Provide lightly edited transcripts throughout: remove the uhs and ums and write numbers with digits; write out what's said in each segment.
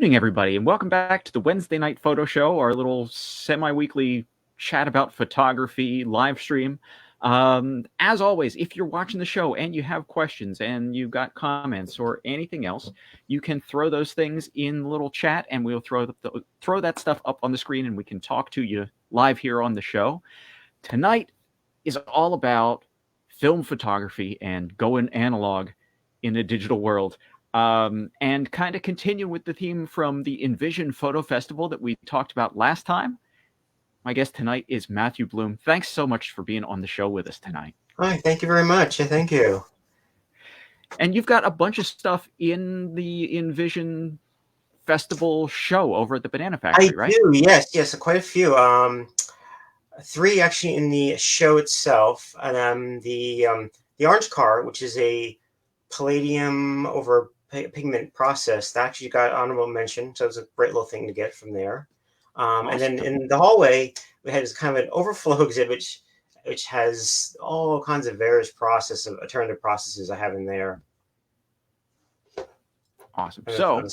evening, everybody, and welcome back to the Wednesday Night Photo Show, our little semi-weekly chat about photography live stream. As always, if you're watching the show and you have questions and you've got comments or anything else, you can throw those things in the little chat, and we'll throw that stuff up on the screen, and we can talk to you live here on the show. Tonight is all about film photography and going analog in a digital world. And kind of continue with the theme from the Envision Photo Festival that we talked about last time. My guest tonight is Matthew Blum. Thanks so much for being on the show with us tonight. Hi, thank you very much. Thank you. And you've got a bunch of stuff in the Envision Festival show over at the Banana Factory, right? I do, yes, quite a few. 3 actually in the show itself, and the orange car, which is a palladium over pigment process, that actually got honorable mention, so it was a great little thing to get from there. Awesome. And then in the hallway, we had this kind of an overflow exhibit, which has all kinds of various alternative processes I have in there. Awesome. So,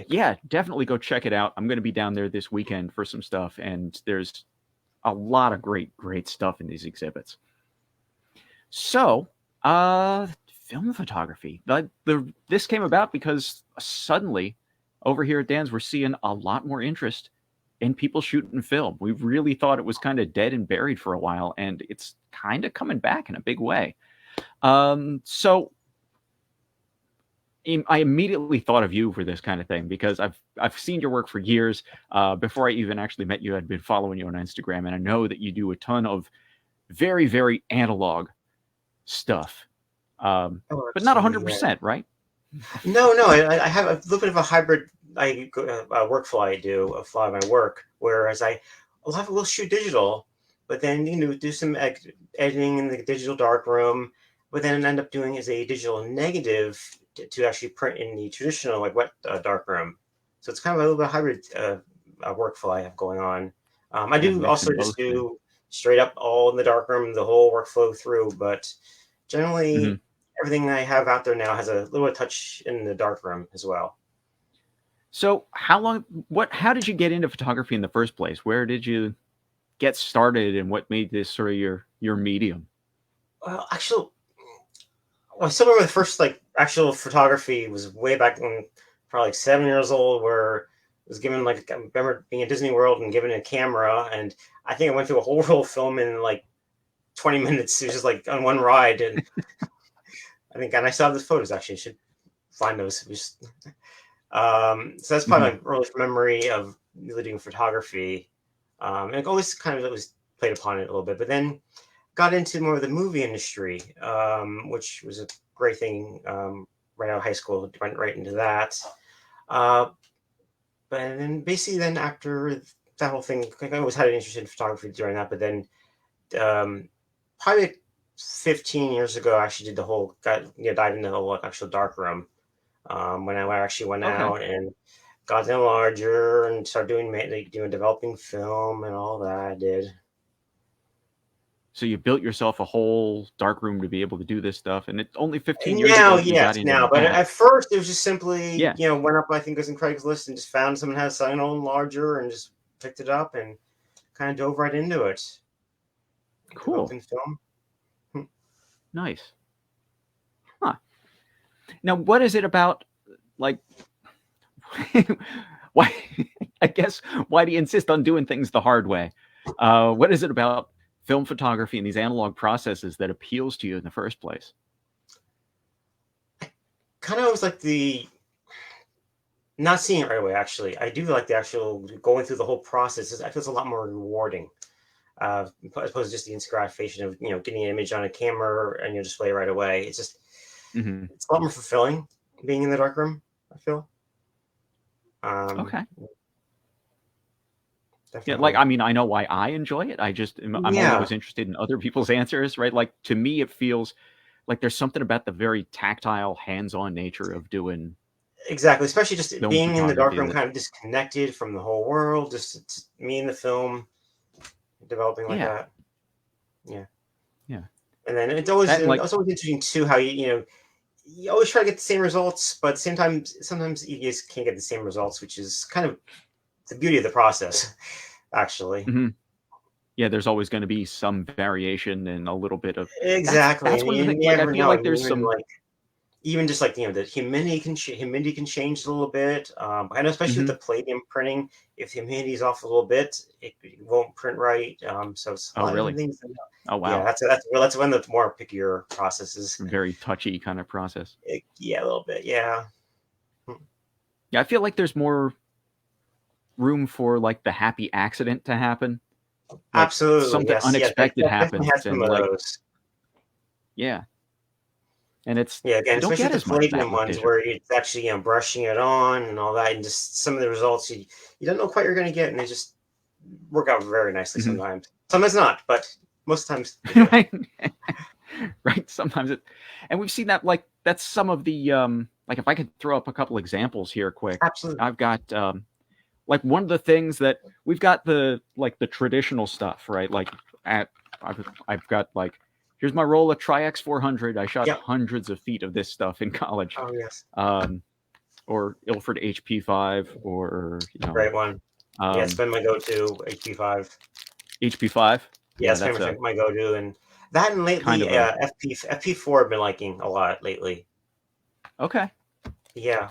yeah, definitely go check it out. I'm going to be down there this weekend for some stuff, and there's a lot of great stuff in these exhibits. So, film photography. This came about because suddenly over here at Dan's, we're seeing a lot more interest in people shooting film. We really thought it was kind of dead and buried for a while, and it's kind of coming back in a big way. So I immediately thought of you for this kind of thing because I've seen your work for years. Before I even actually met you, I'd been following you on Instagram, and I know that you do a ton of very, very analog stuff. But not 100%, right? No. I have a little bit of a hybrid workflow I do of a lot of my work, whereas I'll shoot digital, but then do some editing in the digital darkroom, but then end up doing is a digital negative to actually print in the traditional wet darkroom. So it's kind of a little bit hybrid workflow I have going on. I do also just do straight up all in the darkroom, the whole workflow through, but generally everything I have out there now has a little touch in the darkroom as well. So how did you get into photography in the first place? Where did you get started, and what made this sort of your medium? Well, actually, I still remember the first actual photography was way back when, probably 7 years old, where I was given I remember being at Disney World and given a camera, and I think I went through a whole roll of film in 20 minutes. It was just on one ride, and and I still have the photos. Actually, I should find those. So that's probably my earliest memory of really doing photography. And it always kind of was played upon it a little bit, but then got into more of the movie industry, which was a great thing. Right out of high school, went right into that. But then basically, after that whole thing, I always had an interest in photography during that. But then, probably 15 years ago, I actually did dived into the whole actual darkroom. When I actually went out and got them larger and started doing developing film and all that I did. So you built yourself a whole darkroom to be able to do this stuff, and it's only 15 years ago. But at first it was just simply, went up, I think it was in Craigslist, and just found someone had something on larger and just picked it up and kind of dove right into it. Cool. Developing film. Nice. Huh. Now, what is it about, why do you insist on doing things the hard way? What is it about film photography and these analog processes that appeals to you in the first place? Kind of was not seeing it right away, actually. I do like the actual going through the whole process. I feel it's a lot more rewarding. As opposed to just the instant gratification of getting an image on a camera and display right away. It's just it's a lot more fulfilling being in the darkroom, I feel. Okay. Definitely. Yeah, I know why I enjoy it. I'm always interested in other people's answers, right? To me, it feels like there's something about the very tactile, hands-on nature of doing. Exactly, especially just being in the darkroom, kind of disconnected from the whole world. Just me and the film developing that. Yeah. Yeah. And then it's always interesting too how you always try to get the same results, but sometimes you just can't get the same results, which is kind of the beauty of the process, actually. Mhm. Yeah, there's always going to be some variation and a little bit of Exactly, that's and one of the you things. Like I never feel know. like And there's some. even just like the humidity can change a little bit. I know, especially with Mhm. the palladium printing, if the humidity is off a little bit, it won't print right. So it's a Oh, lot of different really? things. Oh, Yeah, wow. that's one of the more pickier processes. Very touchy kind of process. Yeah, a little bit. Yeah. Yeah, I feel like there's more room for like the happy accident to happen. Like Absolutely, something yes, yeah, unexpected definitely happens has some and of like those. yeah, and it's Yeah, again, you don't especially get with as the much of that palladium with ones digital. where it's actually brushing it on and all that, and just some of the results you don't know quite you're going to get, and they just work out very nicely Mhm. sometimes. Sometimes not, but most times they do. Right? Right? Sometimes it and we've seen that like that's some of the like if I could throw up a couple examples here quick. Absolutely. I've got like one of the things that we've got the like the traditional stuff, right? Like at I've got like here's my roll of Tri-X 400. I shot Yep. hundreds of feet of this stuff in college. Oh yes. Um, or Ilford HP5 or Great one. Yeah, it's um, been my go-to HP5. HP5. Yeah, Yeah, it's been that's a my go-to, and that and kind lately of a FP4 I've been liking a lot lately. okay. Yeah.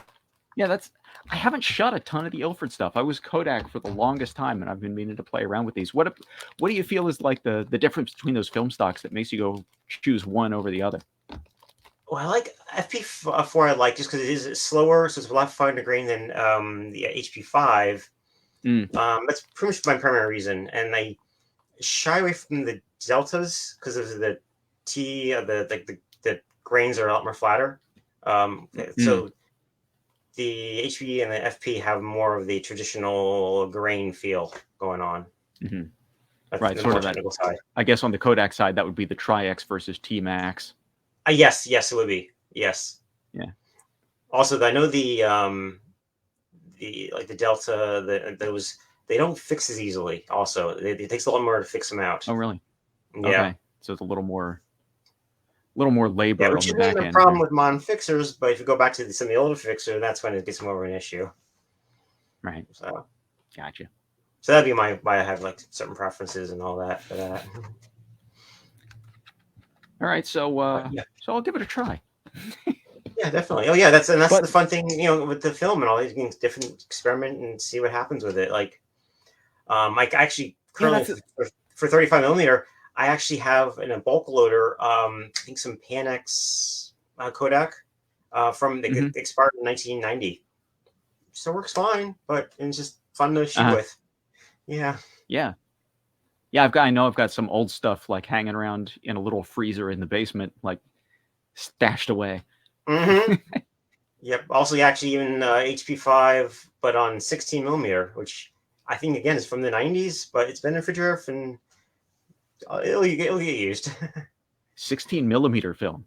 Yeah, that's I haven't shot a ton of the Ilford stuff. I was Kodak for the longest time, and I've been meaning to play around with these. What do you feel is like the difference between those film stocks that makes you go choose one over the other? Well, I like FP4. I like just because it is slower, so it's a lot finer to grain than the HP5. Mm, That's pretty much my primary reason, and I shy away from the deltas because of the the grains are a lot more flatter. mm, So the HP and the FP have more of the traditional grain feel going on. hmm. That's Right, the sort more of that. technical side. I guess on the Kodak side, that would be the Tri-X versus T-Max. Yes, yes, it would be. Yes. Yeah. Also, I know the like the delta those they don't fix as easily. Also, it takes a lot more to fix them out. Oh, really? Yeah. Okay. So it's a little more Yeah, labor which on the isn't back a end problem there. with modern fixers, but if you go back to some of the older fixer, that's when it gets more of an issue. Right. So, Gotcha. so that'd be my why I have like certain preferences and all that for that. All right. So But yeah, so I'll give it a try. yeah, definitely. Oh yeah, that's the But fun thing, with the film and all these things, different experiment and see what happens with it. Like actually yeah, currently that's it. for 35 millimeter, I actually have in a bulk loader, I think some Panax Kodak from the Hmm. expired in 1990. Still works fine, but it's just fun to shoot Uh-huh. with. Yeah. Yeah. Yeah, I know I've got some old stuff like hanging around in a little freezer in the basement, like stashed away. Mm-hmm. Yep. Also, yeah, actually, even HP5, but on 16 millimeter, which I think again is from the 90s, but it's been in the refrigerator and it'll get used. 16 millimeter film,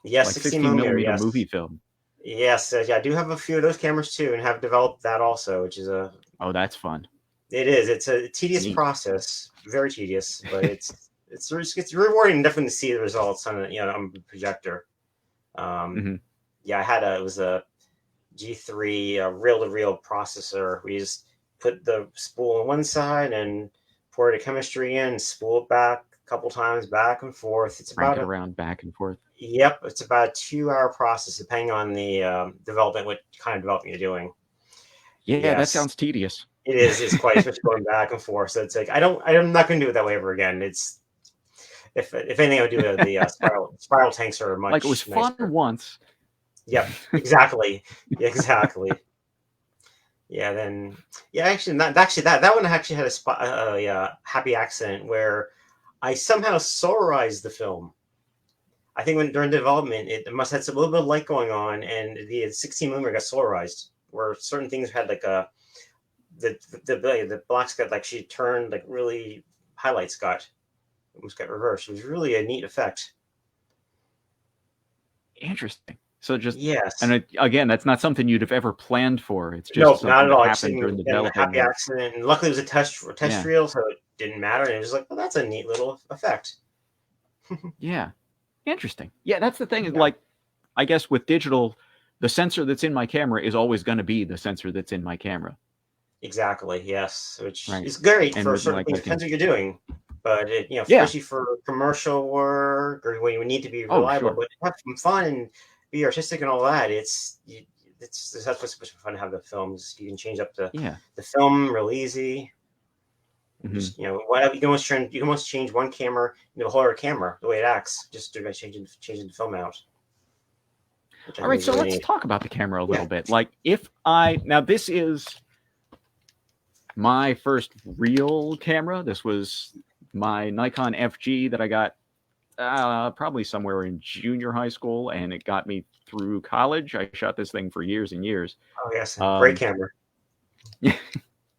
Yes, like 16 16 millimeter. millimeter movie Yes. film. Yes. Yeah, I do have a few of those cameras too, and have developed that also, which is Oh, that's fun. it is. It's a tedious Neat. process, very tedious, but it's rewarding definitely to see the results on on a projector. Um, Hmm. yeah, it was a G3 reel to reel processor. We just put the spool on one side and pour the chemistry in, spool it back a couple times, back and forth. Crank it around back and forth. It's about a 2 hour process, depending on the development, what kind of development you're doing. Yeah, that Yes, sounds tedious. it is. It's quite, especially going back and forth. So it's like I'm not going to do it that way ever again. It's if anything, I would do the spiral tanks are Like it was much fun nicer. once. Yep, exactly, exactly. Yeah, then yeah, actually that one actually had a happy accident where I somehow solarized the film. I think when during development, it must have had some, a little bit of light going on, and the 16 millimeter got solarized, where certain things had like a the blacks got like she turned like really highlights got almost got reversed. It was really a neat effect. Interesting. So just and Yes. again, that's not something you'd have ever planned for. It's just Nope, not something at that all. I just happened during didn't the get a developing happy of accident, and luckily it was a test yeah. reel, so it didn't matter. And it was like, well, that's a neat little effect. Yeah. Interesting. Yeah, that's the thing is Yeah. like I guess with digital, the sensor that's in my camera is always going to be the sensor that's in my camera. Exactly. Yes, which Right. is great And for with certain like things. I can, Depends what you're doing, but yeah. especially for commercial work or when you need to be Oh, reliable, sure. but have some fun and be artistic and all that. That's what's supposed to be fun to have the films. You can change up Yeah. the film real easy. Hmm. Just whatever you can almost change one camera into a whole other camera the way it acts just by changing the film out, which I All think right. is So really let's neat. talk about the camera a Yeah. little bit. Like now this is my first real camera. This was my Nikon FG that I got probably somewhere in junior high school, and it got me through college. I shot this thing for years and years. Oh yes, great Um, camera.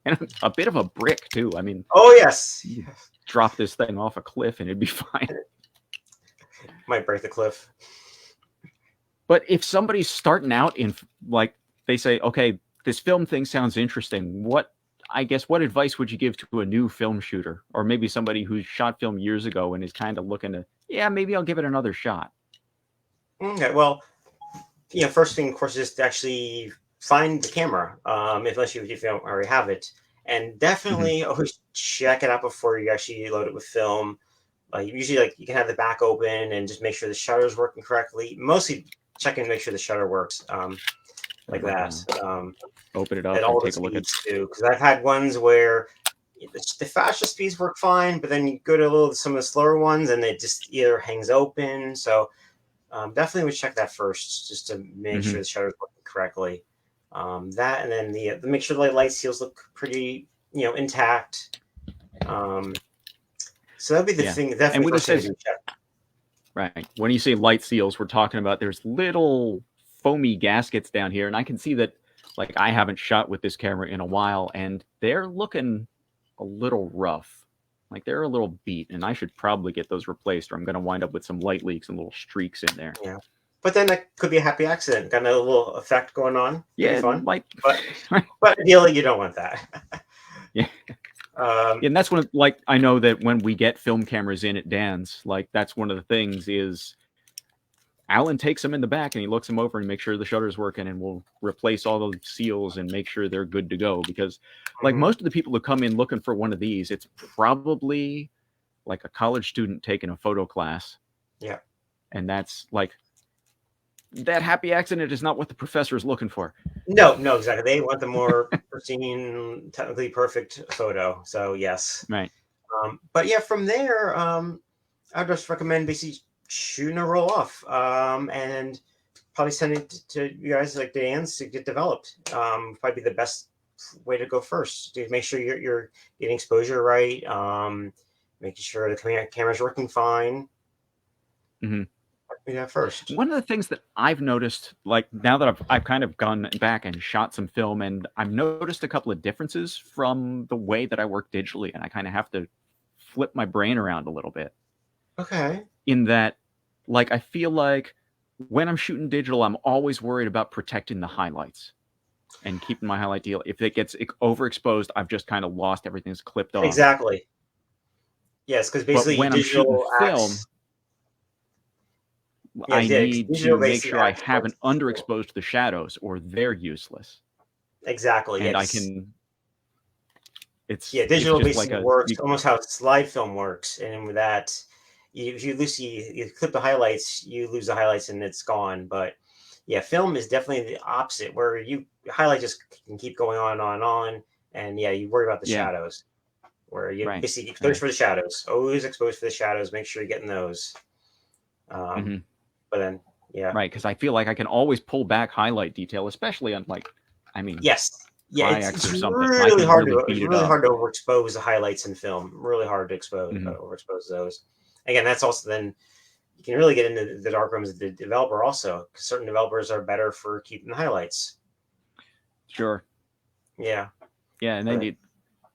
and a bit of a brick too. I mean, Oh yes, you could drop this thing off a cliff and it'd be fine. might break the cliff. But if somebody's starting out in like they say, okay, this film thing sounds interesting. What advice would you give to a new film shooter, or maybe somebody who's shot film years ago and is kind of looking to, yeah, maybe I'll give it another shot. Okay, well, first thing, of course, is to actually find the camera, unless if you don't already have it, and Mm-hmm. definitely always check it out before you actually load it with film. Usually, you can have the back open and just make sure the shutter is working correctly. Mostly check and make sure the shutter works, like that. Open it At up and all the take a look at. speeds too, because I've had ones where the faster speeds work fine, but then you go to some of the slower ones and it just either hangs open. So definitely would check that first, just to make Mm-hmm. sure the shutter is working correctly. That and then the make sure the light seals look pretty, intact. So that'd be the Yeah. thing. And Definitely when you first thing say to do. Check. right, when you say light seals, we're talking about there's little foamy gaskets down here, and I can see that. Like I haven't shot with this camera in a while, and they're looking a little rough. Like they're a little beat, and I should probably get those replaced, or I'm going to wind up with some light leaks and little streaks in there. Yeah, but then that could be a happy accident. Got a little effect going on. Could be Yeah, fun, like but ideally you don't want that. yeah. um, And that's one of, like I know that when we get film cameras in at Dan's, like that's one of the things is Alan takes them in the back and he looks them over and makes sure the shutter's working, and we'll replace all the seals and make sure they're good to go. Because like mhm. most of the people who come in looking for one of these, it's probably like a college student taking a photo class. Yeah. And that's like that happy accident is not what the professor is looking for. No, exactly. They want the more pristine, technically perfect photo. So yes. Right. But yeah, from there, I'd just recommend basically shooting a roll off, and probably send it to you guys like Dan's to get developed. Probably be the best way to go first to make sure you're getting exposure right, making sure the camera's working fine. Mm-hmm. Yeah, first. One of the things that I've noticed, like now that I've kind of gone back and shot some film, and I've noticed a couple of differences from the way that I work digitally, and I kind of have to flip my brain around a little bit. Okay. In that, like, I feel like when I'm shooting digital, I'm always worried about protecting the highlights and keeping my highlight deal. If it gets overexposed, I've just kind of lost everything's clipped off. Exactly. Yes, because But basically when I'm shooting digital film, acts. I Yes, yeah, need digital to make basically sure I acts like haven't underexposed the shadows or they're useless. exactly. And I Yes. can, Yeah, it's digital just like basically works almost how slide film works, and with that, if you clip the highlights, you lose the highlights and it's gone. But yeah, film is definitely the opposite, where you highlight just can keep going on and on, and yeah, you worry about the yeah, shadows, where you right. basically expose for the shadows, always expose for the shadows. Make sure you're getting those. Mm-hmm. But then, yeah, Right, because I feel like I can always pull back highlight detail, especially on like, I mean, yes, yeah, Tri-X or something. I can really it's beat it really up. hard to overexpose the highlights in film. Really hard to Mm-hmm. overexpose those. Again, that's also then you can really get into the dark rooms of the developer also, because certain developers are better for keeping the highlights. Sure. Yeah. Yeah, and then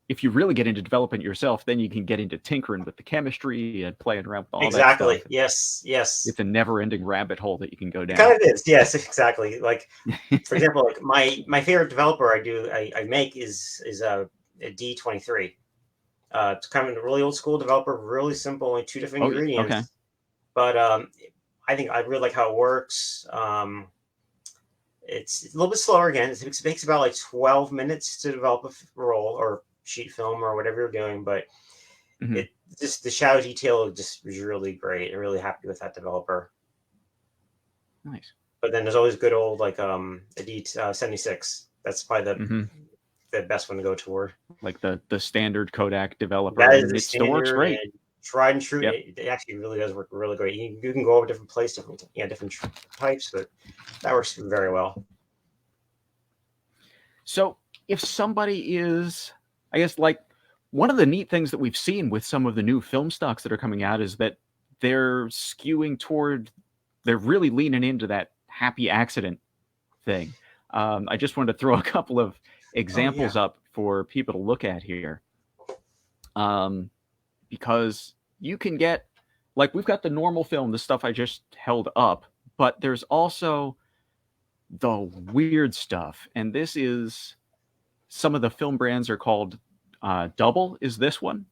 if you really get into developing it yourself, then you can get into tinkering with the chemistry and playing around with all that Exactly. stuff. Yes. It's a never-ending rabbit hole that you can go It down. kind of is. Yes, exactly. Like, for example, like my favorite developer I make is a D23. It's kind of a really old school developer, really simple, only two different Oh, yeah. Okay. ingredients. But I think I really like how it works. It's a little bit slower again. It takes about like 12 minutes to develop a roll or sheet film or whatever you're doing, but Mhm. it just the shadow detail just was really great. I'm really happy with that developer. Nice. But then there's always good old like Edit 76. That's probably Mhm. the best one to go toward. Like the standard Kodak developer, That is and the it still works standard great. and tried and true. Yep. It actually really does work really great. You can go over different places, different types, but that works very well. So if somebody is, I guess, like one of the neat things that we've seen with some of the new film stocks that are coming out is that they're skewing toward, they're really leaning into that happy accident thing. I just wanted to throw a couple of Oh yeah. examples up for people to look at here. Because you can get, like, we've got the normal film, the stuff I just held up, but there's also the weird stuff. And this is, some of the film brands are called Double, is this one.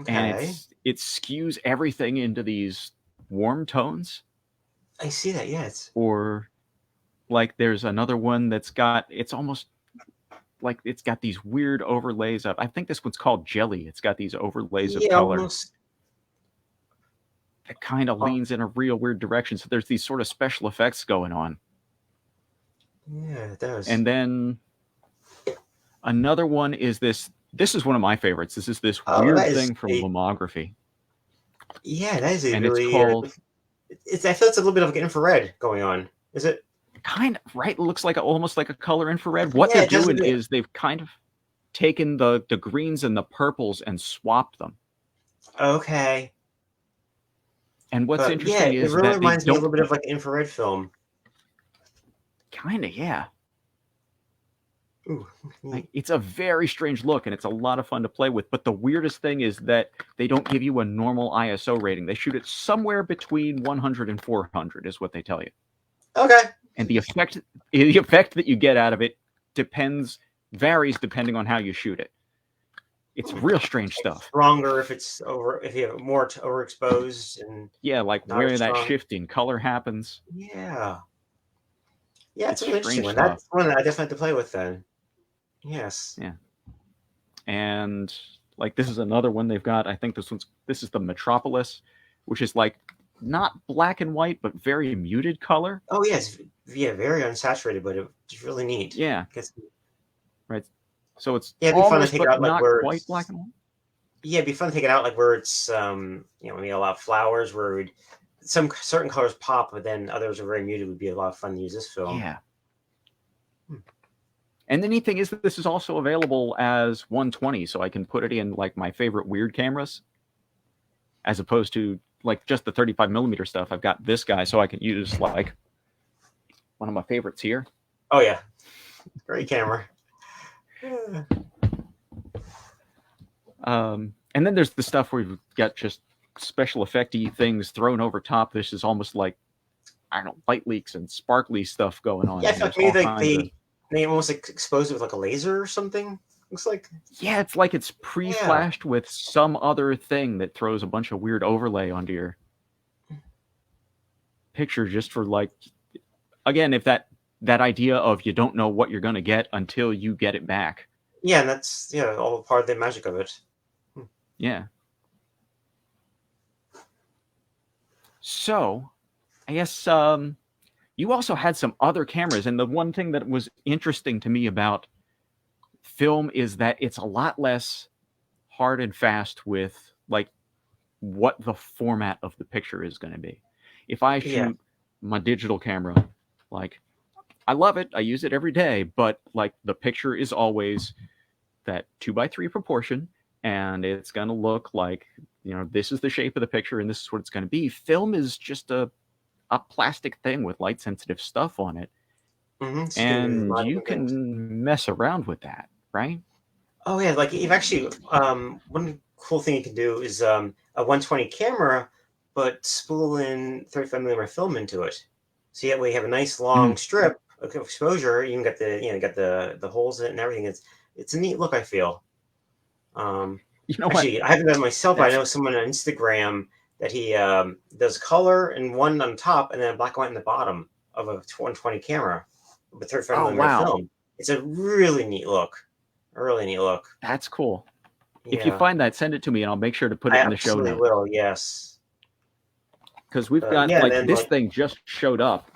And Okay. it skews everything into these warm tones. I see that. Yeah. Or like there's another one that's got, it's almost like it's got these weird overlays of, I think this one's called Jelly. It's got these overlays of Yeah, color almost. that kind of leans in a real weird direction. So there's these sort of special effects going on. Yeah, it does. And then another one is this. This is one of my favorites. This is this Oh, weird that is thing from a Lomography, yeah, that is a and it's really. called, It's I feel it's a little bit of infrared going on. Is it? kind of, right. It looks like almost like a color infrared. What Yeah, they're it does. doing is they've kind of taken the greens and the purples and swapped them. Okay. And what's But yeah, interesting it is really that they reminds me a don't little bit of like infrared film. kind of, yeah. Ooh, Like, it's a very strange look, and it's a lot of fun to play with. But the weirdest thing is that they don't give you a normal ISO rating. They shoot it somewhere between 100 and 400, is what they tell you. okay. And the effect that you get out of it varies depending on how you shoot it. It's real strange stuff. Stronger if it's over, if you have more overexposed and Yeah, like not where as that strong. shift in color happens. Yeah. Yeah, it's It's a really interesting strange one. stuff. That's one that I definitely have to play with then. Yes. Yeah. And like this is another one they've got. I think this is the Metropolis, which is like not black and white, but very muted color. Oh yes, yeah, very unsaturated, but it's really neat. Yeah. Guess, Right. So it's yeah, it'd be fun to almost take it but out like not where quite it's black and white. yeah, it'd be fun to take it out like where it's maybe a lot of flowers where we'd, some certain colors pop, but then others are very muted. Would be a lot of fun to use this film. Yeah. And the neat thing is that this is also available as 120, so I can put it in like my favorite weird cameras, as opposed to like just the 35 millimeter stuff. I've got this guy, so I can use like one of my favorites here. Oh yeah, great camera. And then there's the stuff where you've got just special effecty things thrown over top. This is almost like, I don't know, light leaks and sparkly stuff going on. Yeah, I feel There's like all maybe kinds of, they almost like expose it with like a laser or something. Looks like yeah, it's like it's pre-flashed with some other thing that throws a bunch of weird overlay onto your picture, just for like, again, if that idea of you don't know what you're going to get until you get it back. Yeah, and that's all part of the magic of it. Yeah. So, I guess you also had some other cameras, and the one thing that was interesting to me about film is that it's a lot less hard and fast with like what the format of the picture is going to be. If I shoot my digital camera, like I love it, I use it every day, but like the picture is always that 2:3 proportion, and it's going to look like, this is the shape of the picture and this is what it's going to be. Film is just a plastic thing with light sensitive stuff on it. Mm-hmm. And you can mess around with that, right? Oh yeah, like you've actually one cool thing you can do is a 120 camera, but spool in 35 millimeter film into it. So that way you have a nice long strip of exposure. You can get the holes in it and everything. It's a neat look, I feel. You know actually, what? I haven't done it myself, but I know someone on Instagram that he does color in one on top and then black and white in the bottom of a 120 camera with 35 Oh, millimeter wow. film. It's a really neat look. A really neat look. That's cool. Yeah. If you find that, send it to me, and I'll make sure to put it in the show notes. I absolutely will, yes. Because we've got, this thing just showed up,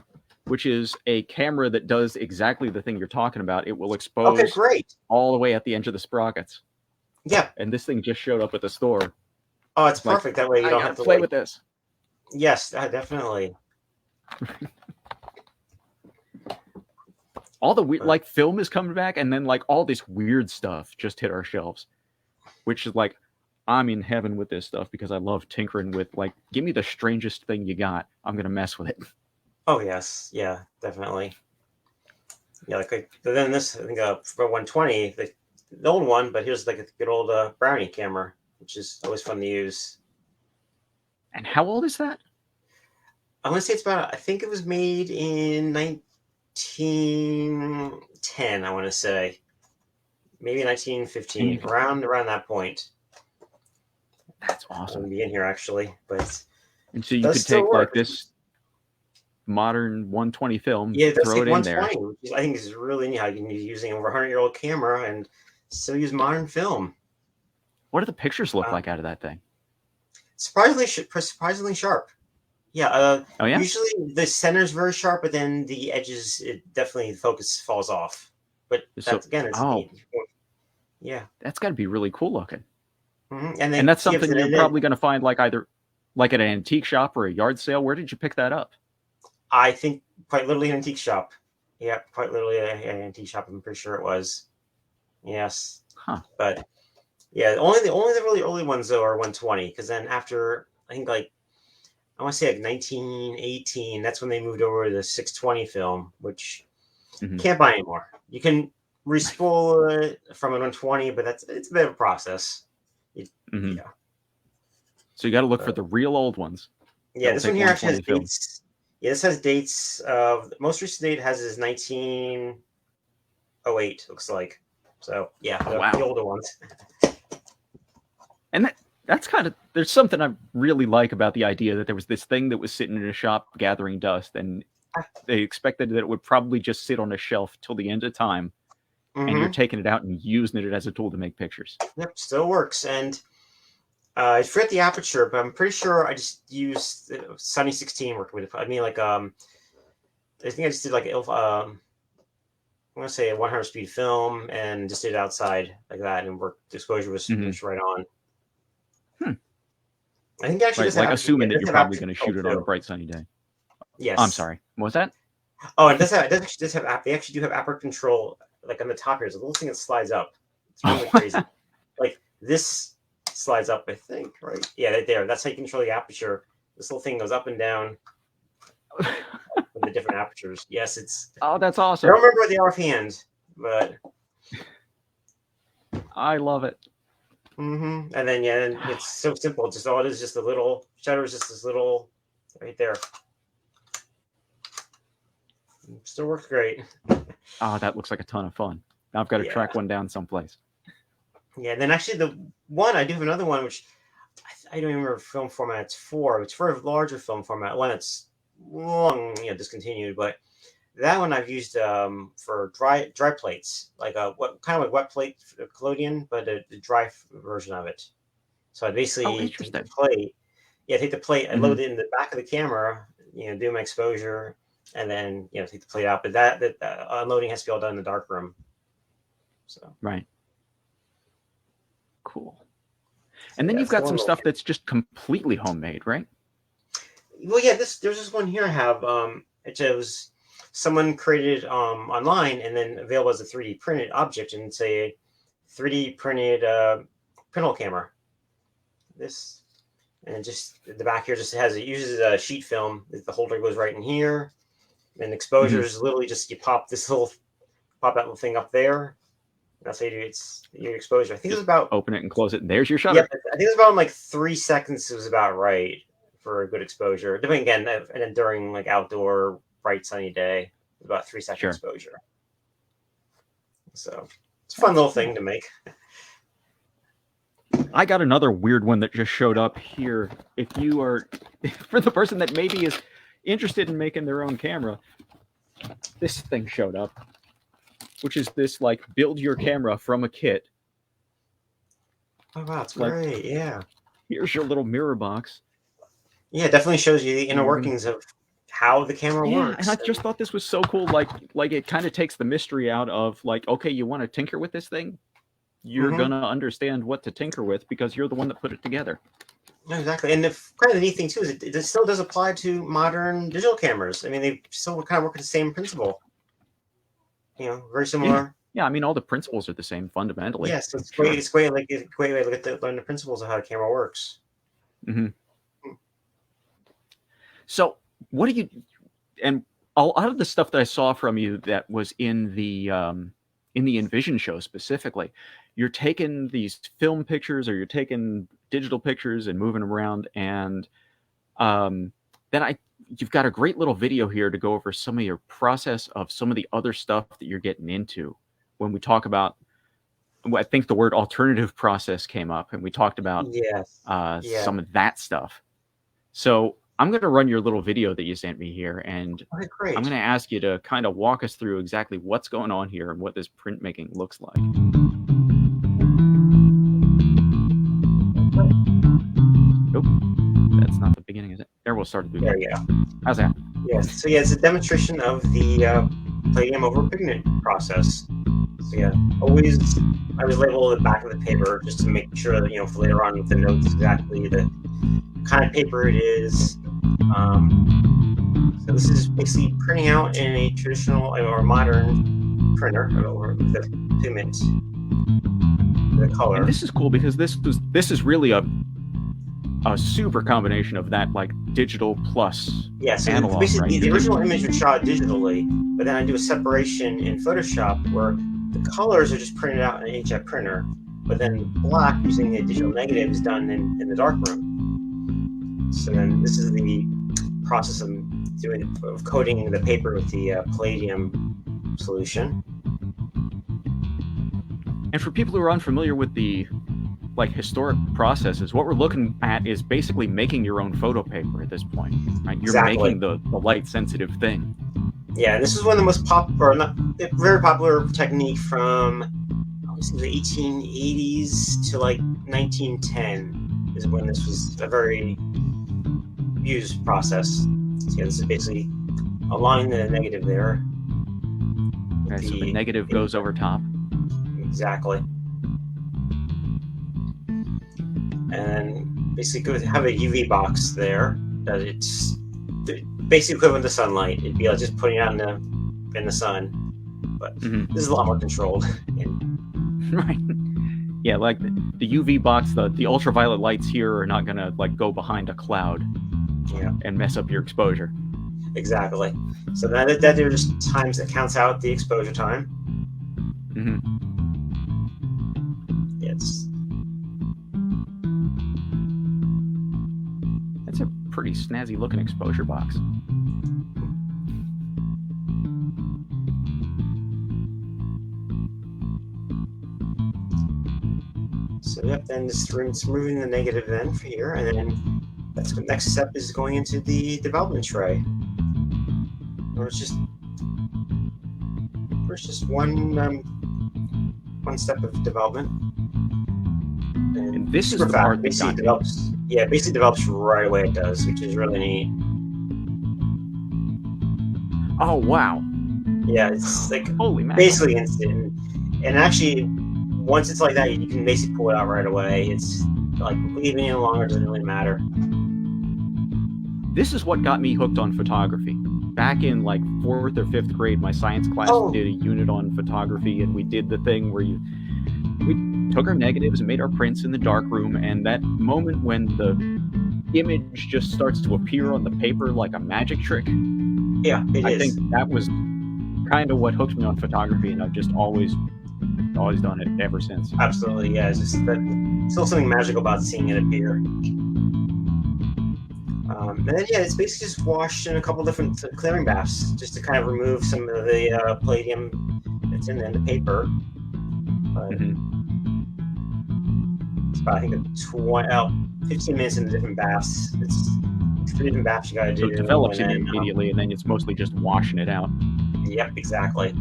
which is a camera that does exactly the thing you're talking about. It will expose all the way at the edge of the sprockets. Yeah. And this thing just showed up at the store. Oh, it's perfect. That way you don't have to play with this. Yes, definitely. All the weird, film is coming back, and then all this weird stuff just hit our shelves, which is I'm in heaven with this stuff because I love tinkering with give me the strangest thing you got. I'm gonna mess with it. Oh yes, yeah, definitely. Yeah, but then this I think for 120, the old one, but here's a good old Brownie camera, which is always fun to use. And how old is that? I want to say it's about. I think it was made in 1910. I want to say maybe 1915, around that point. That's awesome. I'll be in here actually, but and so you could take this modern 120 film, throw it in there. Which I think is really neat how you can be using over 100-year-old camera and still use modern film. What do the pictures look like out of that thing? Surprisingly sharp. Yeah. Oh yeah. Usually the center's very sharp, but then the edges, the focus falls off. But that's neat. Yeah. That's got to be really cool looking. Mm-hmm. And that's something you're probably going to find either at an antique shop or a yard sale. Where did you pick that up? I think quite literally an antique shop. Yeah, quite literally an antique shop. I'm pretty sure it was. Yes. Huh. But yeah, only the really early ones though are 120, because then after I think I want to say 1918, that's when they moved over to the 620 film, which can't buy anymore. You can respool it from a 120, but it's a bit of a process. Yeah. So you got to look for the real old ones. Yeah, this one here actually has dates. Yeah, this has dates. The most recent date has is 1908. Looks like. So yeah, the older ones. And that's kind of, there's something I really like about the idea that there was this thing that was sitting in a shop gathering dust, and they expected that it would probably just sit on a shelf till the end of time, and you're taking it out and using it as a tool to make pictures. Yep, still works. And I forget the aperture, but I'm pretty sure I just used Sunny 16 working with it. I mean, I think I just did I want to say a 100 speed film and just did it outside like that, and the exposure was right on. I think actually assuming that you're probably going to shoot it on a bright sunny day. Yes. I'm sorry. What was that? Oh, it does actually have they actually do have aperture control on the top here. There's a little thing that slides up. It's really crazy. This slides up, I think, right? Yeah, right there. That's how you control the aperture. This little thing goes up and down with the different apertures. Yes, it's. Oh, that's awesome. I don't remember the offhand, but I love it. And then it's so simple. Just all it is, just a little shutter is just this little right there. Still works great. Oh, that looks like a ton of fun. Now I've got to track one down someplace. Yeah, then actually the one, I do have another one, which I don't even remember what film format it's for. It's for a larger film format. One that's long, discontinued, but that one I've used for dry plates, like wet plate collodion, but the dry version of it. So I basically take the plate. Yeah, take the plate. I load it in the back of the camera. Do my exposure, and then take the plate out. But that unloading has to be all done in the dark room. So right. Cool. And then you've got some stuff that's just completely homemade, right? Well, yeah. There's this one here I have. It was someone created online and then available as a 3D printed object, and it's a 3D printed pinhole camera. This, and just the back here uses a sheet film. The holder goes right in here, and exposure is literally just you pop that little thing up there. That's how you do it's your exposure. I think it was about open it and close it, and there's your shutter. Yeah, I think it was about 3 seconds. It was about right for a good exposure. Depending again, and then during outdoor bright sunny day, about 3 second exposure. So it's a fun little thing to make. I got another weird one that just showed up here. If you are, for the person that maybe is interested in making their own camera, this thing showed up, which is this like build your camera from a kit. Oh wow, that's Like, great. Yeah. Here's your little mirror box. Yeah, it definitely shows you the inner workings of how the camera works. And I just thought this was so cool. Like it kind of takes the mystery out of like, okay, you want to tinker with this thing? You're gonna understand what to tinker with because you're the one that put it together. Exactly, and kind of the neat thing too is it still does apply to modern digital cameras. I mean, they still kind of work with the same principle. You know, very similar. Yeah, I mean, all the principles are the same fundamentally. Yes, it's great. It's great. Like it's a great way to learn the principles of how the camera works. So, what do you? And a lot of the stuff that I saw from you that was in the Envision show specifically, you're taking these film pictures or you're taking digital pictures and moving them around, and then you've got a great little video here to go over some of your process of some of the other stuff that you're getting into when we talk about. I think the word alternative process came up, and we talked about some of that stuff. So I'm going to run your little video that you sent me here, and I'm going to ask you to kind of walk us through exactly what's going on here and what this printmaking looks like. Nope, that's not the beginning, is it? There, we'll start at the beginning. There you go. How's that? Yes. So yeah, it's a demonstration of the palladium over pigment process. So yeah, I always label the back of the paper just to make sure that, you know, for later on with the notes exactly the kind of paper it is. So this is basically printing out in a traditional or modern printer over the pigment, the color. And this is cool because this is really a super combination of that like digital plus analog. Basically, right? the original image was shot digitally, but then I do a separation in Photoshop where the colors are just printed out in an inkjet printer, but then black using the digital negative is done in the darkroom. So then this is the process of coating the paper with the palladium solution. And for people who are unfamiliar with the like historic processes, what we're looking at is basically making your own photo paper at this point, right? You're making the light sensitive thing. Yeah, this is one of the most very popular technique from the 1880s to like 1910 is when this was a very used process. So yeah, this is basically aligning the negative there. Okay, so the negative goes over top. Exactly. And then basically have a UV box there that it's basically equivalent to sunlight. It'd be like just putting it out in the sun, but this is a lot more controlled. Right. Yeah, like the UV box, the ultraviolet lights here are not gonna like go behind a cloud and mess up your exposure. Exactly. So that there's times that counts out the exposure time. That's a pretty snazzy looking exposure box. So then it's removing the negative then for here, and then that's the next step is going into the development tray. Where it's just one step of development. And this is the part that basically develops. Yeah, basically develops right away. It does, which is really neat. Oh wow! Yeah, it's like holy man, basically instant. And actually, once it's like that, you can basically pull it out right away. It's like leaving it longer doesn't really matter. This is what got me hooked on photography. Back in like 4th or 5th grade, my science class did a unit on photography, and we did the thing where we took our negatives and made our prints in the darkroom, and that moment when the image just starts to appear on the paper like a magic trick. Yeah, I think that was kind of what hooked me on photography, and I've just always done it ever since. Absolutely, yeah. It's just still something magical about seeing it appear. And then it's basically just washed in a couple different clearing baths just to kind of remove some of the palladium that's in the paper. But, about, I think, 15 minutes in the different baths. It's 3 different baths you got to do. So it develops and then, immediately, and then it's mostly just washing it out. Yep, exactly.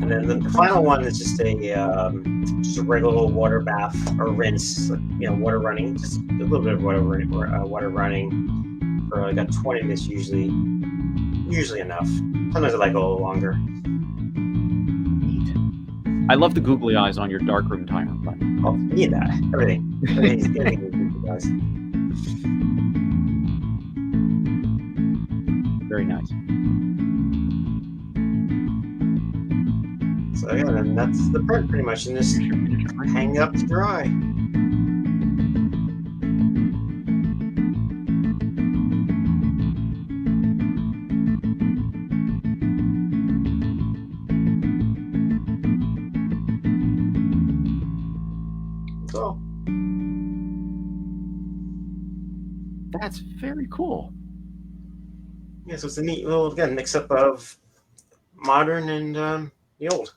And then the final one is just a regular water bath or rinse, water running, just a little bit of water running for like about 20 minutes usually enough. Sometimes I like a little longer. Neat. I love the googly eyes on your darkroom timer. But... Oh, you need that. Everything does. Very nice. So yeah, then that's the print pretty much, and just hang it up to dry. Cool. That's very cool. Yeah, so it's a neat little, again, mix-up of modern and the old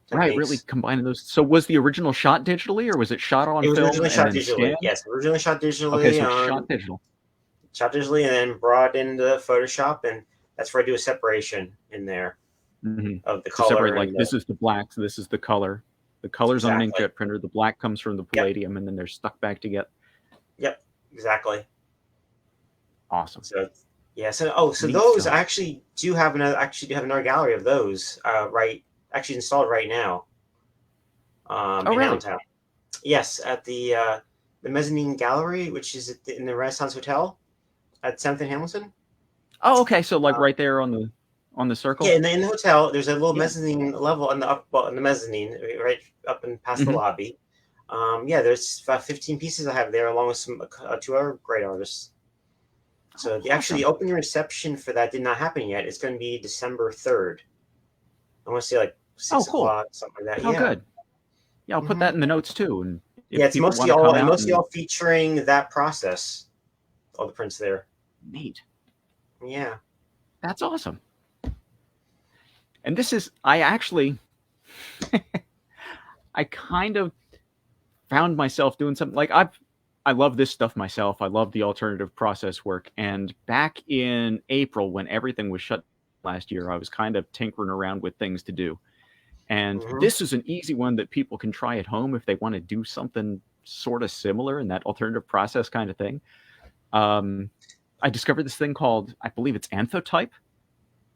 techniques. Right, really combining those. So was the original shot digitally, or was it shot on film? It was originally shot and then digitally. scanned? Yes, originally shot digitally. Okay, so it's shot digital. Shot digitally, and then brought into Photoshop, and that's where I do a separation in there of the color. Separate, like, this is the black, so this is the color. The color's on an inkjet printer. The black comes from the palladium, and then they're stuck back together. Yep, exactly. Awesome. So yeah, so those I actually do have another gallery of those installed right now. In downtown. Yes, at the mezzanine gallery, which is in the Renaissance Hotel at 7th and Hamilton. Oh, okay. So like right there on the circle. Yeah, in the hotel, there's a little mezzanine level on the mezzanine, right up and past the lobby. There's about 15 pieces I have there, along with some 2 other great artists. So the opening reception for that did not happen yet. It's going to be December 3rd. I want to say like 6 o'clock, something like that. Oh, good. Yeah, I'll put that in the notes too. And it's mostly all featuring that process. All the prints there. Neat. Yeah. That's awesome. And this is, I actually, I kind of found myself doing something like I love this stuff myself. I love the alternative process work. And back in April, when everything was shut last year, I was kind of tinkering around with things to do. And this is an easy one that people can try at home if they want to do something sort of similar in that alternative process kind of thing. I discovered this thing called, I believe it's Anthotype.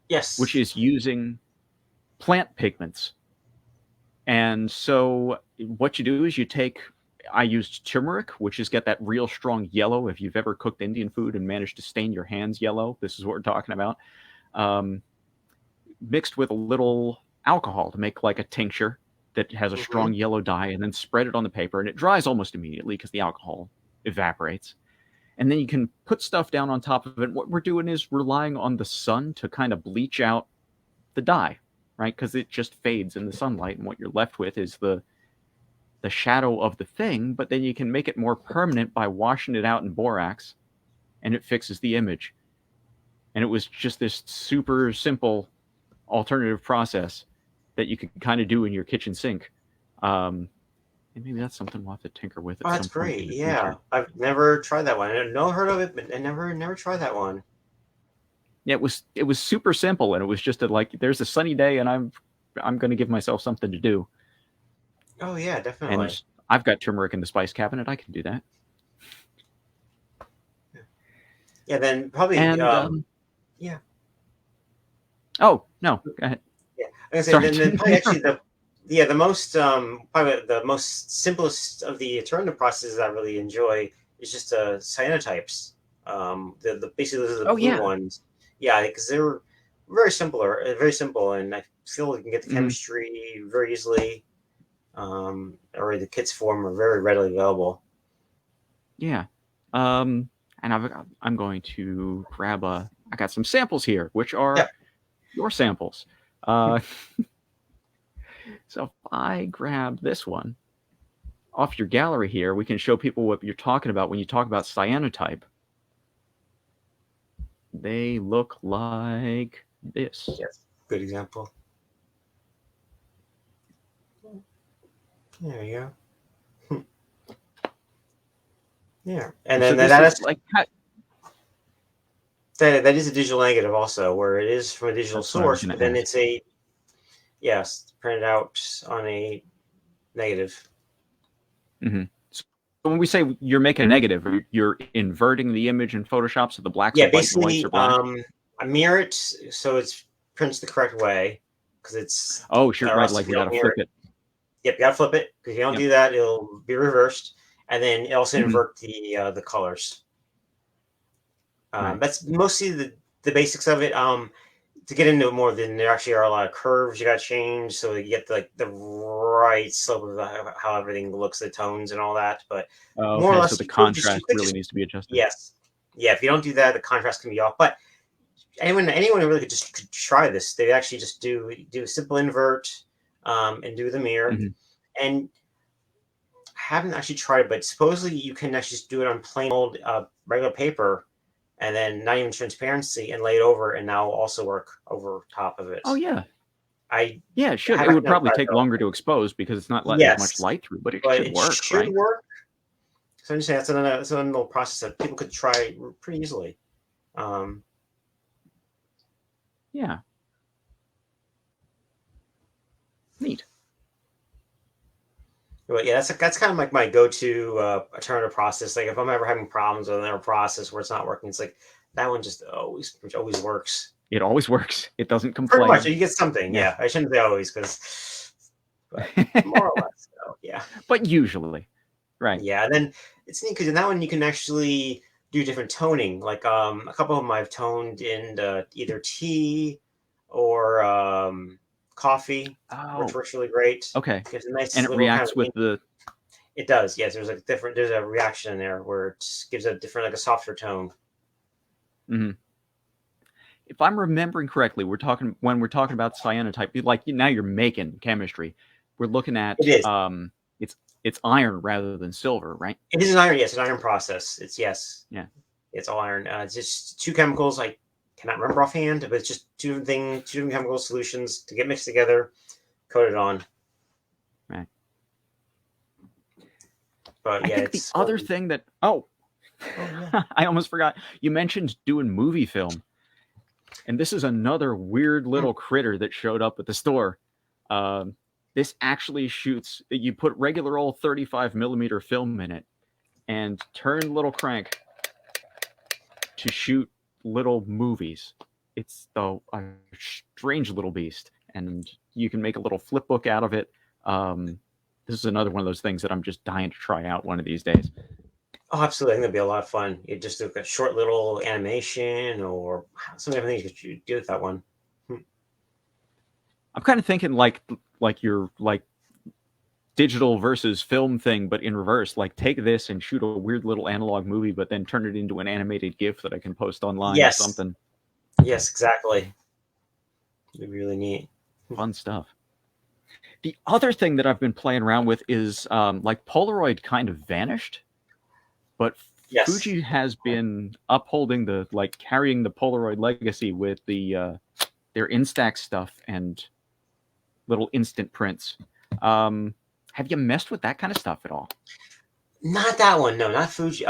Yes. Which is using plant pigments. And so what you do is I used turmeric, which is get that real strong yellow. If you've ever cooked Indian food and managed to stain your hands yellow, this is what we're talking about. Mixed with a little alcohol to make like a tincture that has a strong yellow dye, and then spread it on the paper, and it dries almost immediately because the alcohol evaporates. And then you can put stuff down on top of it. What we're doing is relying on the sun to kind of bleach out the dye, right? Because it just fades in the sunlight, and what you're left with is the shadow of the thing, but then you can make it more permanent by washing it out in borax, and it fixes the image. And it was just this super simple alternative process that you could kind of do in your kitchen sink. And maybe that's something we'll have to tinker with. Oh, that's great. Yeah. I've never tried that one. I've heard of it, but I never tried that one. Yeah, it was super simple, and it was just there's a sunny day, and I'm going to give myself something to do. Oh yeah, definitely. And I've got turmeric in the spice cabinet. I can do that. Yeah, then probably yeah. Oh no, go ahead. Yeah, I was gonna say, then probably actually the most probably the most simplest of the alternative processes I really enjoy is just cyanotypes. Basically those are the blue ones. Yeah, because they're very simple, and I feel you can get the chemistry very easily. Or the kits form are very readily available. Yeah. And I'm going to grab I got some samples here, which are your samples. So if I grab this one off your gallery here, we can show people what you're talking about when you talk about cyanotype. They look like this. Yes, good example. There you go. Yeah, and So then this is like that is a digital negative also, where it is from a digital that's what I was source, going but to then ask. it's a yes printed out on a negative. Mm-hmm. So when we say you're making a negative, you're inverting the image in Photoshop so the blacks are Yeah, white and the whites basically, are black. I mirror it so it's prints the correct way because it's Oh, sure, or right. else Like if you we got don't to mirror flip it, it. yep, you gotta flip it because if you don't Yep. do that, it'll be reversed, and then it also Mm-hmm. invert the colors. Right. That's mostly the basics of it. To get into it more, then there actually are a lot of curves you got to change, so you get the right slope of how everything looks, the tones and all that. But Oh, more or okay. So less, the you contrast could really just needs to be adjusted. yes, yeah. If you don't do that, the contrast can be off. But anyone who really could try this. They actually just do a simple invert, and do the mirror. Mm-hmm. And I haven't actually tried it, but supposedly you can actually just do it on plain old regular paper and then not even transparency and lay it over and now also work over top of it. Oh, yeah. I Yeah, it should. It haven't would never probably tried it take though. longer to expose because it's not letting as much Yes, light through, but it but should it work, should right? work. So I'm just saying that's another little process that people could try pretty easily. Um, Yeah. Neat. but yeah, that's kind of like my go-to alternative process. Like if I'm ever having problems with another process where it's not working, it's like that one just always works. It always works. It doesn't Pretty much, complain. you get something. Yeah. Yeah, I shouldn't say always because, but more or less. So yeah. But usually, right. Yeah, and then it's neat because in that one you can actually do different toning. Like a couple of them I've toned in either tea or coffee, which Oh, works really great. okay. Gives a And nice it little kind of reacts with the. it does. Yes, there's a reaction in there where it gives a different like a softer tone. Mhm. If I'm remembering correctly, we're talking about cyanotype. Like now, you're making chemistry. We're looking It at is. it's iron rather than silver, right? It is an iron. Yes, an iron process. It's yes. Yeah. It's all iron. It's just two chemicals. I cannot remember offhand, but it's just two different chemical solutions to get mixed together, coated on. Right. But I yeah, think the it's other thing that oh yeah. I almost forgot. You mentioned doing movie film, and this is another weird little critter that showed up at the store. Um, this actually shoots. You put regular old 35 millimeter film in it, and turn little crank to shoot little movies. It's a strange little beast, and you can make a little flip book out of it. This is another one of those things that I'm just dying to try out one of these days. Oh, absolutely. I think that'd be a lot of fun. You just do a short little animation or some different things you could do with that one. I'm kind of thinking like your like digital versus film thing, but in reverse. Like take this and shoot a weird little analog movie, but then turn it into an animated GIF that I can post online or Yes. something. Yes, exactly. It'd be really neat. Fun stuff. The other thing that I've been playing around with is like Polaroid kind of vanished, but Yes. Fuji has been upholding the like carrying the Polaroid legacy with their Instax stuff and little instant prints. Have you messed with that kind of stuff at all? Not that one. No, not Fuji.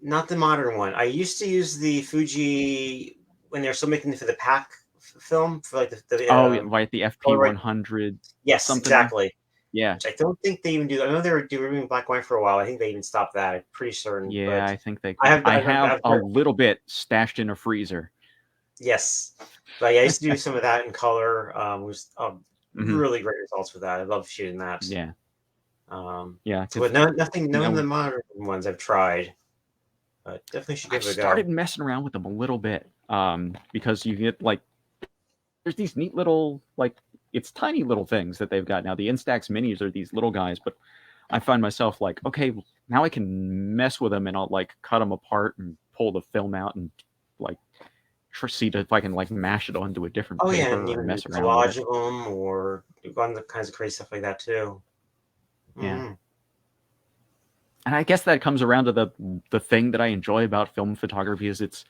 Not the modern one. I used to use the Fuji when they were still making it for the pack film for like the Oh, like the FP Polaroid. 100 Yes, something. exactly. Yeah, Which I don't think they even do. I know they were doing black and white for a while. I think they even stopped that. I'm pretty certain. yeah, But I think they. I have, I I've, have I've a heard, little bit stashed in a freezer. yes, but yeah, I used to do some of that in color. Was Hmm. really great results with that. I love shooting that. Yeah, yeah, So, but because none of the modern ones I've tried. But definitely should I've give it a go. started messing around with them a little bit. Because you get like there's these neat little like it's tiny little things that they've got now. The Instax minis are these little guys, but I find myself like, okay, now I can mess with them and I'll like cut them apart and pull the film out and like see if I can like mash it onto a different Oh yeah, and paper or even do mess around with collage it. of them or do all the kinds of crazy stuff like that too. Yeah. Mm. And I guess that comes around to the thing that I enjoy about film photography is it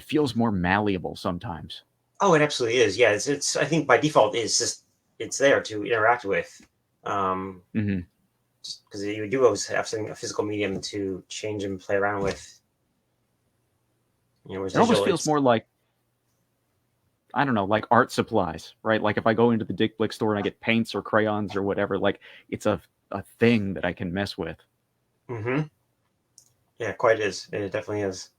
feels more malleable sometimes. Oh, it absolutely is. Yeah, it's I think by default it's just it's there to interact with. Mm-hmm. Just because you do always have something, a physical medium to change and play around with. Whereas It almost digital, feels more like, I don't know, like art supplies, right? Like if I go into the Dick Blick store and I get paints or crayons or whatever, like it's a thing that I can mess with. Mm-hmm. Yeah, quite is. It definitely is.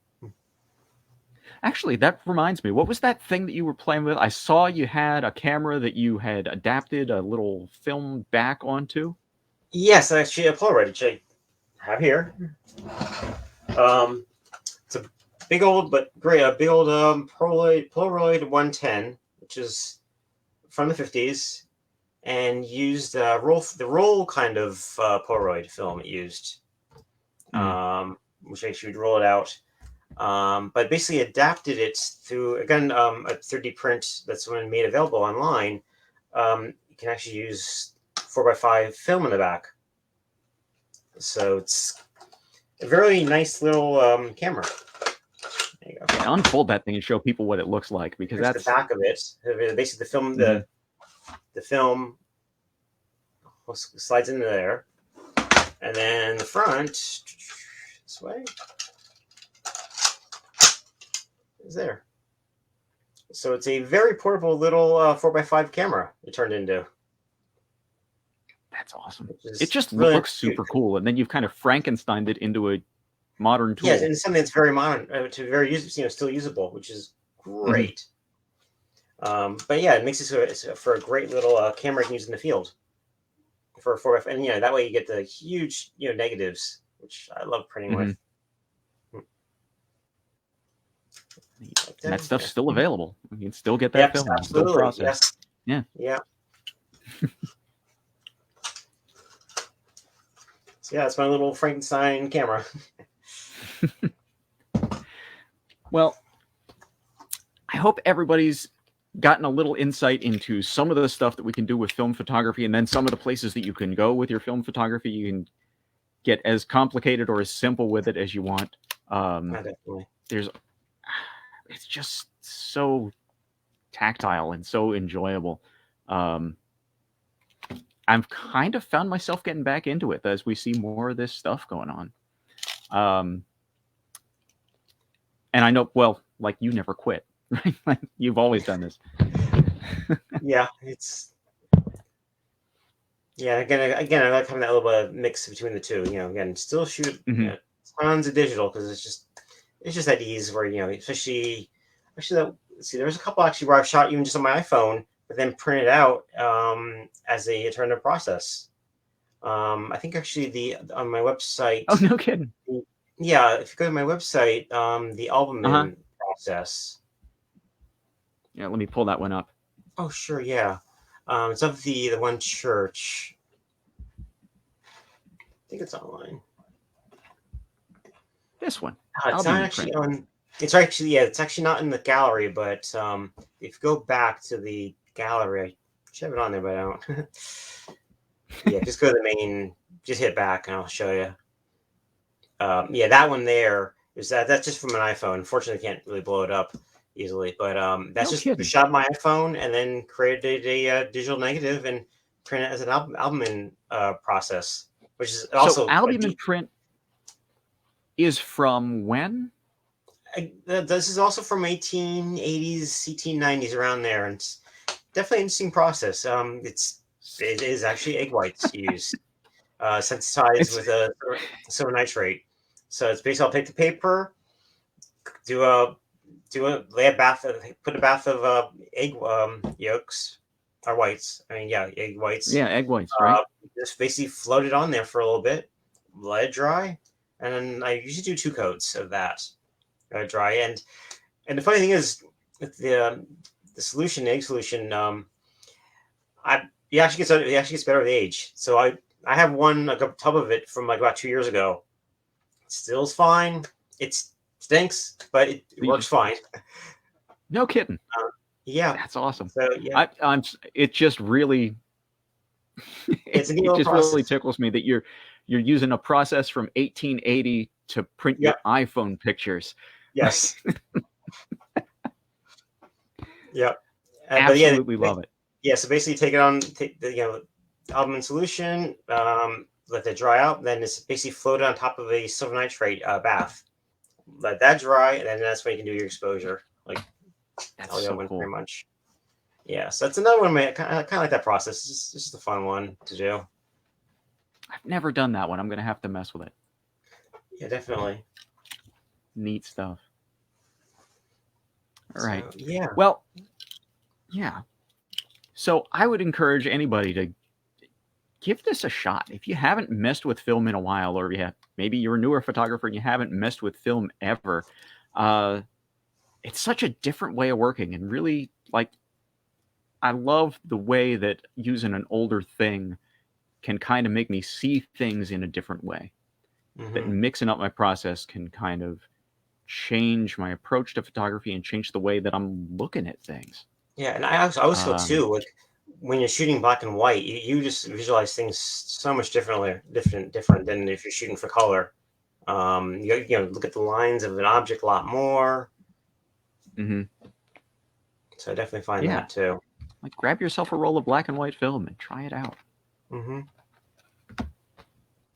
Actually, that reminds me, what was that thing that you were playing with? I saw you had a camera that you had adapted a little film back onto. Yes, actually, a Polaroid, which I have here. Um, it's a big old, but great, a big old Polaroid 110, which is from the 50s, and used the roll kind of Polaroid film it used, which actually would roll it out. But basically adapted it through, again, a 3D print that's when made available online. You can actually use 4x5 film in the back. So it's a very nice little camera. There you go. Yeah, unfold that thing and show people what it looks like, because Here's that's the back of it. Basically, the film, the film slides into there, and then the front this way is there. So it's a very portable little 4x5 camera it turned into. That's awesome. It just really looks super cool, and then you've kind of Frankensteined it into a modern tool. Yes, and something that's very modern, to very still usable, which is great. But yeah, it makes it for a great little camera you can use in the field for 4x, and that way you get the huge negatives, which I love printing with. And that stuff's still available. You can still get that film. Absolutely. Still processed. Yes. Yeah. So yeah, it's my little Frankenstein camera. Well, I hope everybody's gotten a little insight into some of the stuff that we can do with film photography, and then some of the places that you can go with your film photography. You can get as complicated or as simple with it as you want. Definitely. It's just so tactile and so enjoyable. I've kind of found myself getting back into it as we see more of this stuff going on. And I know, well, like you never quit, right? Like you've always done this. Yeah, again, I like having that little bit of mix between the two. Again, still shoot tons of digital because it's just that ease where especially that. Let's see, there was a couple actually where I've shot even just on my iPhone, but then printed out as a iterative process. I think actually on my website. Oh, no kidding. Yeah, if you go to my website, the album process. Yeah, let me pull that one up. Oh, sure, yeah. It's of the one church. I think it's online. This one. It's not actually on. It's actually not in the gallery, but if you go back to the gallery, I should have it on there, but I don't. Yeah, just go to the main. Just hit back, and I'll show you. That one there is that's just from an iPhone. Unfortunately, I can't really blow it up easily, but that's just shot my iPhone and then created a digital negative and print it as an album process, which is also so albumin print is from when? This is also from 1880s, 1890s, around there, and it's definitely an interesting process. It is actually egg whites used, sensitized with a silver nitrate. So it's basically, I'll take the paper, put a bath of egg yolks or whites. Egg whites. Yeah, egg whites, right? Just basically float it on there for a little bit, let it dry, and then I usually do 2 coats of that. Dry, and the funny thing is, the solution, the egg solution, it actually gets better with age. So I have a tub of it from like about 2 years ago. It still is fine. It stinks, but it works fine. No kidding. Yeah, that's awesome. So yeah, it just really, it just really tickles me that you're using a process from 1880 to print your iPhone pictures. Yes. Yeah. Absolutely love it. Yeah. So basically, take it on. album in solution, let that dry out, then it's basically floated on top of a silver nitrate bath. Let that dry, and then that's when you can do your exposure. Like That's all the so other ones, cool. pretty much. Yeah, so that's another one. I kind of like that process. It's just a fun one to do. I've never done that one. I'm gonna have to mess with it. Yeah, definitely. Neat stuff. All right. So, yeah. Well, yeah. So I would encourage anybody to give this a shot. If you haven't messed with film in a while, or maybe you're a newer photographer and you haven't messed with film ever, it's such a different way of working. And really, like, I love the way that using an older thing can kind of make me see things in a different way. That mixing up my process can kind of change my approach to photography and change the way that I'm looking at things. Yeah, and I always feel too, like when you're shooting black and white, you just visualize things so much different than if you're shooting for color. You know, look at the lines of an object a lot more. Mm-hmm. So I definitely find that too. Like, grab yourself a roll of black and white film and try it out. Mm-hmm.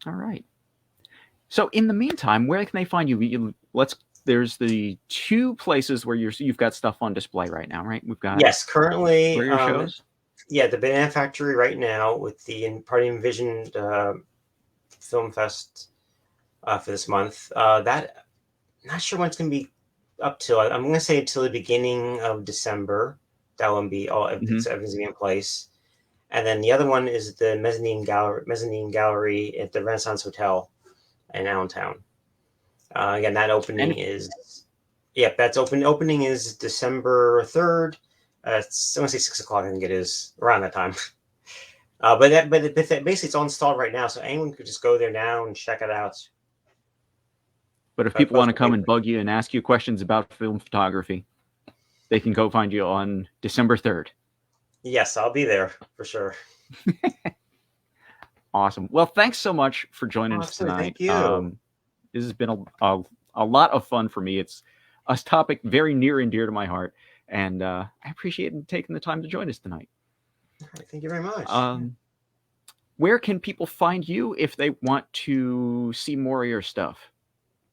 All right. So in the meantime, where can they find you? There's the two places where you've got stuff on display right now, right? We've got currently where your shows. Yeah, the Banana Factory right now with the Party Envisioned Film Fest for this month. That not sure when it's going to be up till. I'm going to say until the beginning of December. That will be all. Everything's going to be in place. And then the other one is the mezzanine gallery at the Renaissance Hotel in Allentown. Again, that opening that's opening is December 3rd. It's I want to say 6:00. I think it is around that time. But basically it's all installed right now, so anyone could just go there now and check it out. But if people want to come and bug you and ask you questions about film photography, they can go find you on December 3rd. Yes, I'll be there for sure. Awesome. Well, thanks so much for joining us tonight. Thank you. This has been a lot of fun for me. It's a topic very near and dear to my heart, and I appreciate you taking the time to join us tonight. Thank you very much. Where can people find you if they want to see more of your stuff?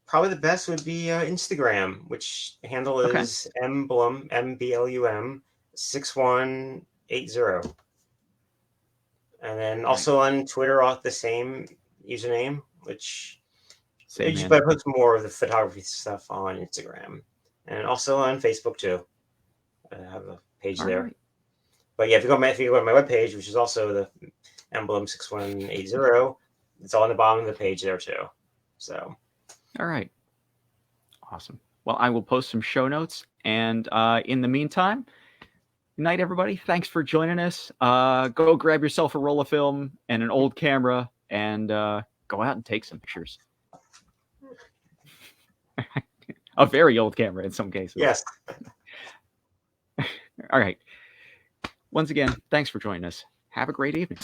Probably the best would be Instagram, which handle is mblum, MBLUM 6180. And then also on Twitter, off the same username, which I put more of the photography stuff on Instagram, and also on Facebook too. I have a page there. Right. But yeah, if you go to my webpage, which is also the Emblem 6180, it's all on the bottom of the page there too. So, all right, awesome. Well, I will post some show notes, and in the meantime, good night, everybody. Thanks for joining us. Go grab yourself a roll of film and an old camera, and go out and take some pictures. A very old camera in some cases. Yes. All right. Once again, thanks for joining us. Have a great evening.